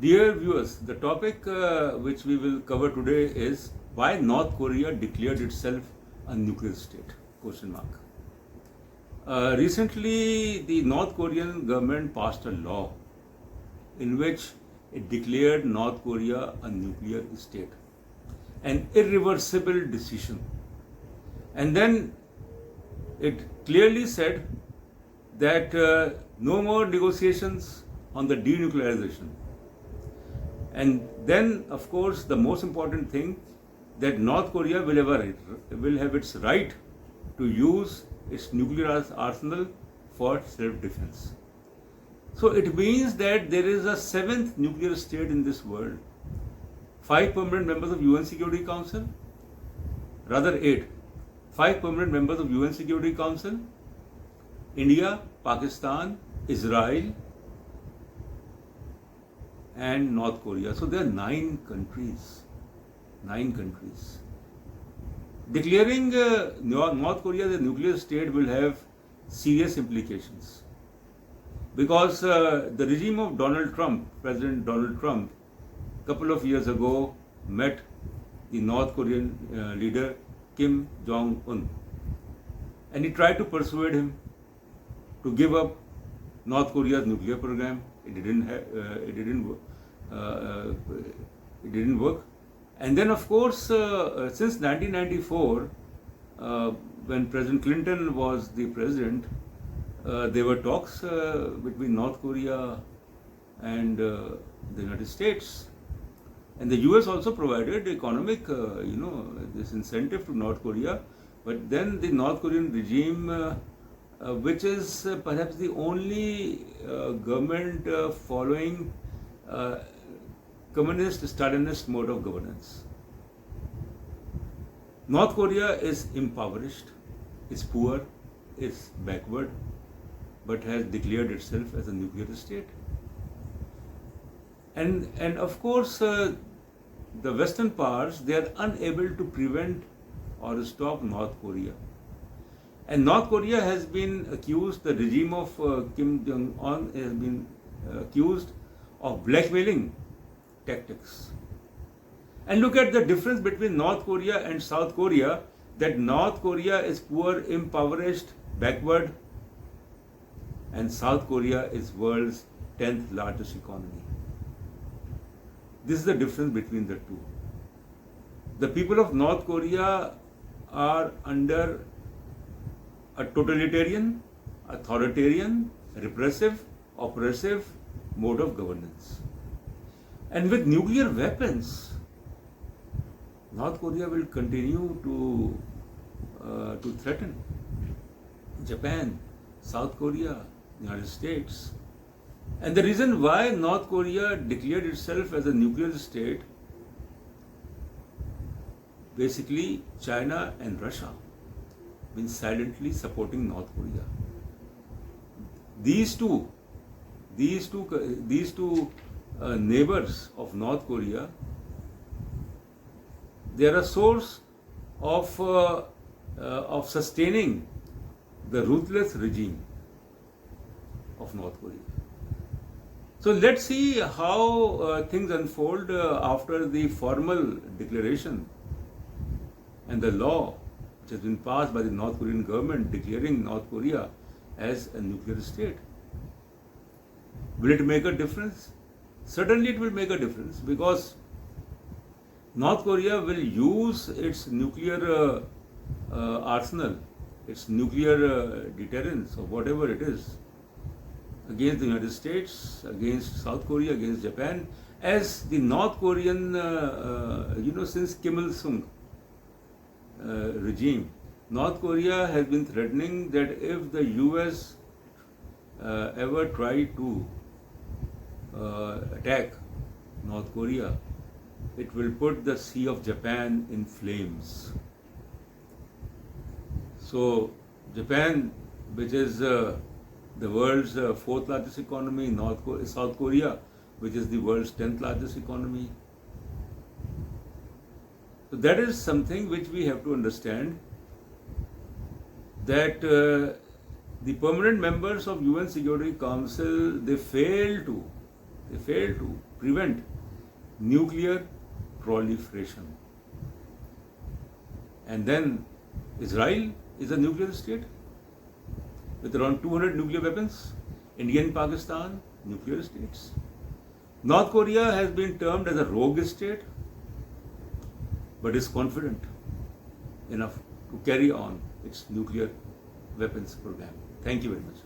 Dear viewers, the topic which we will cover today is why North Korea declared itself a nuclear state? Question mark. Recently, the North Korean government passed a law in which it declared North Korea a nuclear state, an irreversible decision. And then it clearly said that no more negotiations on the denuclearization. And then, of course, the most important thing that North Korea will have its right to use its nuclear arsenal for self-defense. So it means that there is a seventh nuclear state in this world. 5 permanent members of UN Security Council, rather 8. 5 permanent members of UN Security Council, India, Pakistan, Israel, and North Korea. So there are 9 countries. 9 countries. Declaring North Korea as a nuclear state will have serious implications. Because the regime of Donald Trump, President Donald Trump, a couple of years ago met the North Korean leader Kim Jong-un. And he tried to persuade him to give up North Korea's nuclear program. It didn't work. And then, of course, since 1994, when President Clinton was the president, there were talks between North Korea and the United States. And the US also provided economic, this incentive to North Korea. But then the North Korean regime, which is perhaps the only government following communist Stalinist mode of governance. North Korea is impoverished, is poor, is backward, but has declared itself as a nuclear state. And of course, the Western powers, they are unable to prevent or stop North Korea. And North Korea has been accused, the regime of Kim Jong-un has been accused of blackmailing tactics. And look at the difference between North Korea and South Korea, that North Korea is poor, impoverished, backward, and South Korea is world's 10th largest economy. This is the difference between the two. The people of North Korea are under a totalitarian, authoritarian, repressive, oppressive mode of governance. And with nuclear weapons, North Korea will continue to threaten Japan, South Korea, United States. And the reason why North Korea declared itself as a nuclear state, basically China and Russia been silently supporting North Korea. These two neighbors of North Korea, they are a source of sustaining the ruthless regime of North Korea. So let's see how things unfold after the formal declaration and the law which has been passed by the North Korean government declaring North Korea as a nuclear state. Will it make a difference? Certainly it will make a difference, because North Korea will use its nuclear arsenal, its nuclear deterrence, or whatever it is, against the United States, against South Korea, against Japan, as the North Korean, since Kim Il-sung regime, North Korea has been threatening that if the US ever try to attack North Korea, it will put the Sea of Japan in flames. So Japan, which is the world's 4th largest economy, South Korea, which is the world's 10th largest economy. So that is something which we have to understand, that the permanent members of UN Security Council, they fail to prevent nuclear proliferation. And then Israel is a nuclear state with around 200 nuclear weapons. India and Pakistan, nuclear states. North Korea has been termed as a rogue state, but is confident enough to carry on its nuclear weapons program. Thank you very much.